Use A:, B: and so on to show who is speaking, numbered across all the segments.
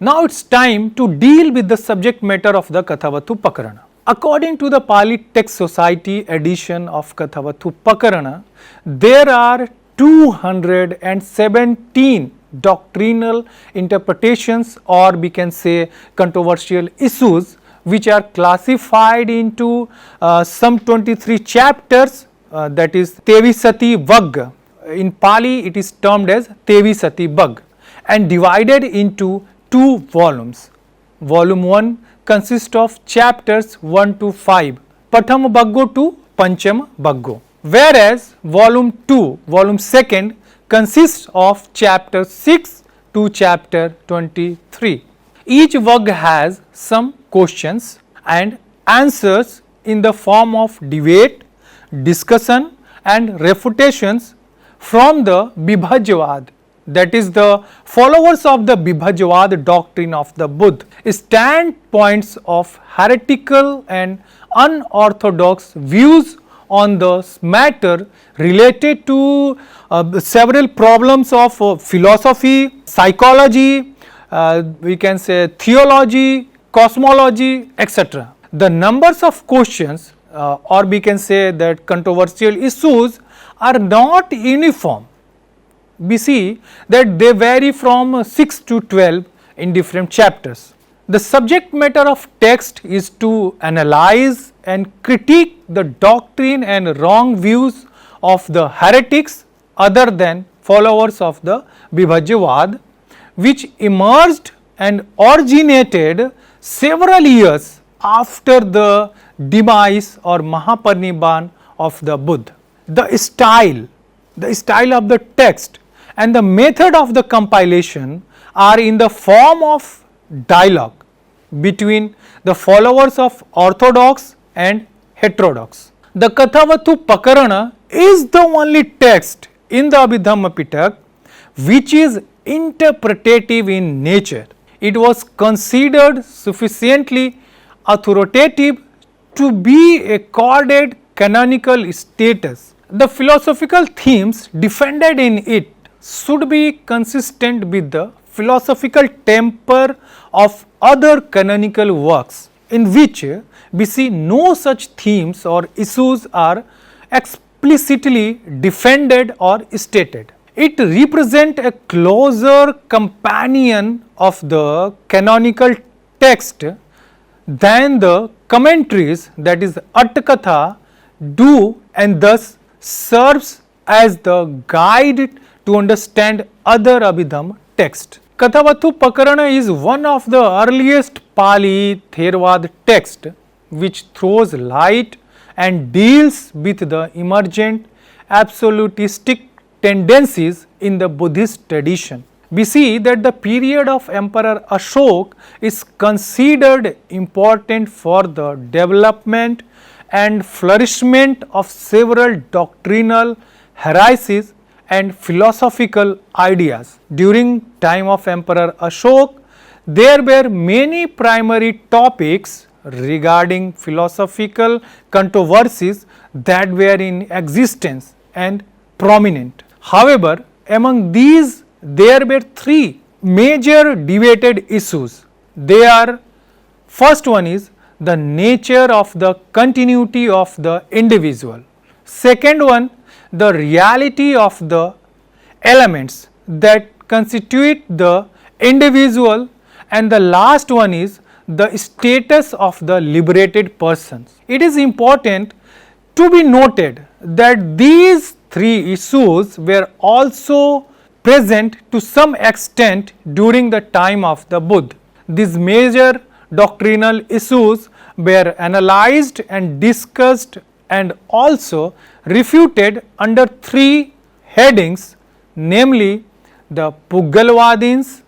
A: Now it's time to deal with the subject matter of the Kathāvatthuppakaraṇa. According to the Pali Text Society edition of Kathāvatthuppakaraṇa, there are 217 doctrinal interpretations, or we can say controversial issues, which are classified into some 23 chapters, that is Tevisati Vagga. In Pali it is termed as Tevisati Vagga, and divided into 2 volumes. Volume 1 consists of chapters 1 to 5, Prathama Vaggo to Panchama Vaggo, whereas volume 2 consists of chapter 6 to chapter 23. Each Vagga has some questions and answers in the form of debate, discussion and refutations from the Vibhajyavad, that is the followers of the Vibhajyavad doctrine of the Buddha, standpoints of heretical and unorthodox views on the matter related to several problems of philosophy, psychology, we can say theology, cosmology, etc. The numbers of questions or we can say that controversial issues are not uniform. We see that they vary from 6 to 12 in different chapters. The subject matter of text is to analyze and critique the doctrine and wrong views of the heretics other than followers of the Vibhajyavad, which emerged and originated several years after the demise or Mahaparinibbāna of the Buddha. The style of the text and the method of the compilation are in the form of dialogue between the followers of orthodox and heterodox. The Kathāvatthuppakaraṇa is the only text in the Abhidhamma which is interpretative in nature. It was considered sufficiently authoritative to be accorded canonical status. The philosophical themes defended in it should be consistent with the philosophical temper of other canonical works, in which we see no such themes or issues are explicitly defended or stated. It represents a closer companion of the canonical text than the commentaries, that is Attakatha, do, and thus serves as the guide to understand other Abhidhamma text. Kathāvatthuppakaraṇa is one of the earliest Pali Theravada text which throws light and deals with the emergent absolutistic tendencies in the Buddhist tradition. We see that the period of Emperor Ashoka is considered important for the development and flourishment of several doctrinal heresies and philosophical ideas. During time of Emperor Ashoka, there were many primary topics regarding philosophical controversies that were in existence and prominent. However, among these there were 3 major debated issues. They are, first one is the nature of the continuity of the individual. Second one, the reality of the elements that constitute the individual, and the last one is the status of the liberated persons. It is important to be noted that these 3 issues were also present to some extent during the time of the Buddha. These major doctrinal issues were analyzed and discussed and also refuted under 3 headings, namely the Puggalvadins,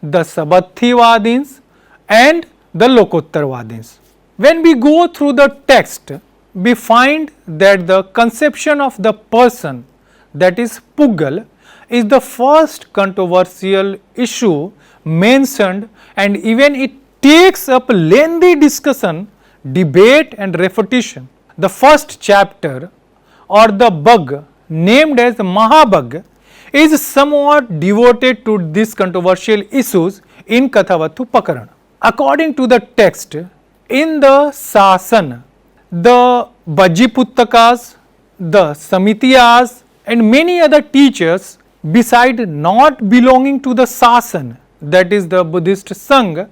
A: the Sabatthivadins and the Lokottarvadins. When we go through the text, we find that the conception of the person, that is Puggal, is the first controversial issue mentioned, and even it takes up lengthy discussion, debate and refutation. The first chapter or the Vagga, named as Mahavagga, is somewhat devoted to these controversial issues in Kathāvatthuppakaraṇa. According to the text, in the Sasana, the Vajjiputtakas, the Samitiyas and many other teachers beside not belonging to the Sasana, that is the Buddhist Sangha,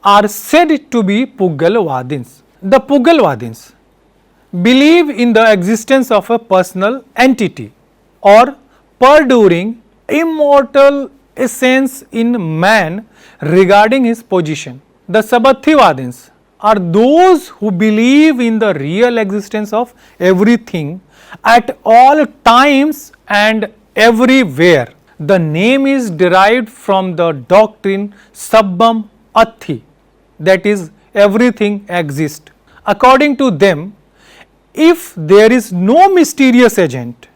A: are said to be Puggalvadins. The Puggalvadins believe in the existence of a personal entity or perduring immortal essence in man regarding his position. The Sabbhathivadins are those who believe in the real existence of everything at all times and everywhere. The name is derived from the doctrine Sabbam Athi, that is, everything exists. According to them, if there is no mysterious agent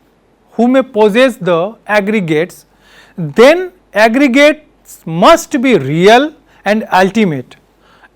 A: who may possess the aggregates, then aggregates must be real and ultimate,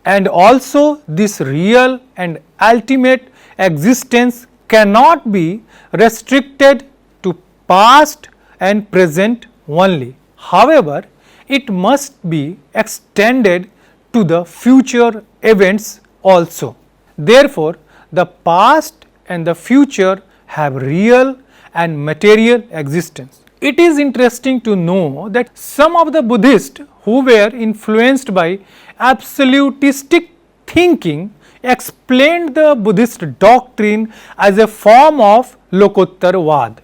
A: and also this real and ultimate existence cannot be restricted to past and present only. However, it must be extended to the future events also. Therefore, the past and the future have real and material existence. It is interesting to know that some of the Buddhists who were influenced by absolutistic thinking explained the Buddhist doctrine as a form of Lokottarvad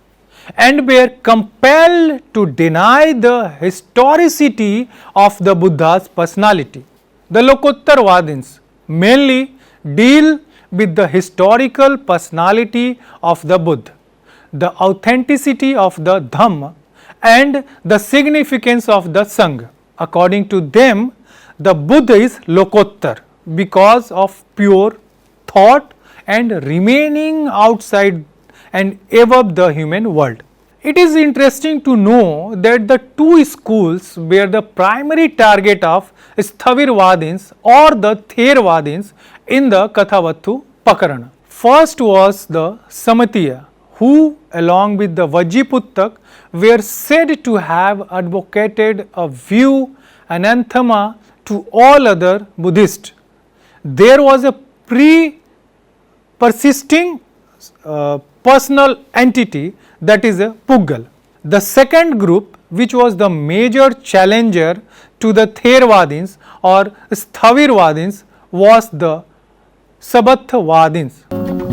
A: and were compelled to deny the historicity of the Buddha's personality. The Lokottarvadins mainly deal with the historical personality of the Buddha, the authenticity of the Dhamma and the significance of the Sangha. According to them, the Buddha is Lokottar because of pure thought and remaining outside and above the human world. It is interesting to know that the two schools were the primary target of Sthavirvadins or the Theravadins in the Kathāvatthuppakaraṇa. First was the Samatiya, who along with the Vajjiputtak were said to have advocated a view anathema to all other Buddhists. There was a persisting personal entity, that is a Puggal. The second group, which was the major challenger to the Theravadins or Sthavirvadins, was the Sabbhathivadins.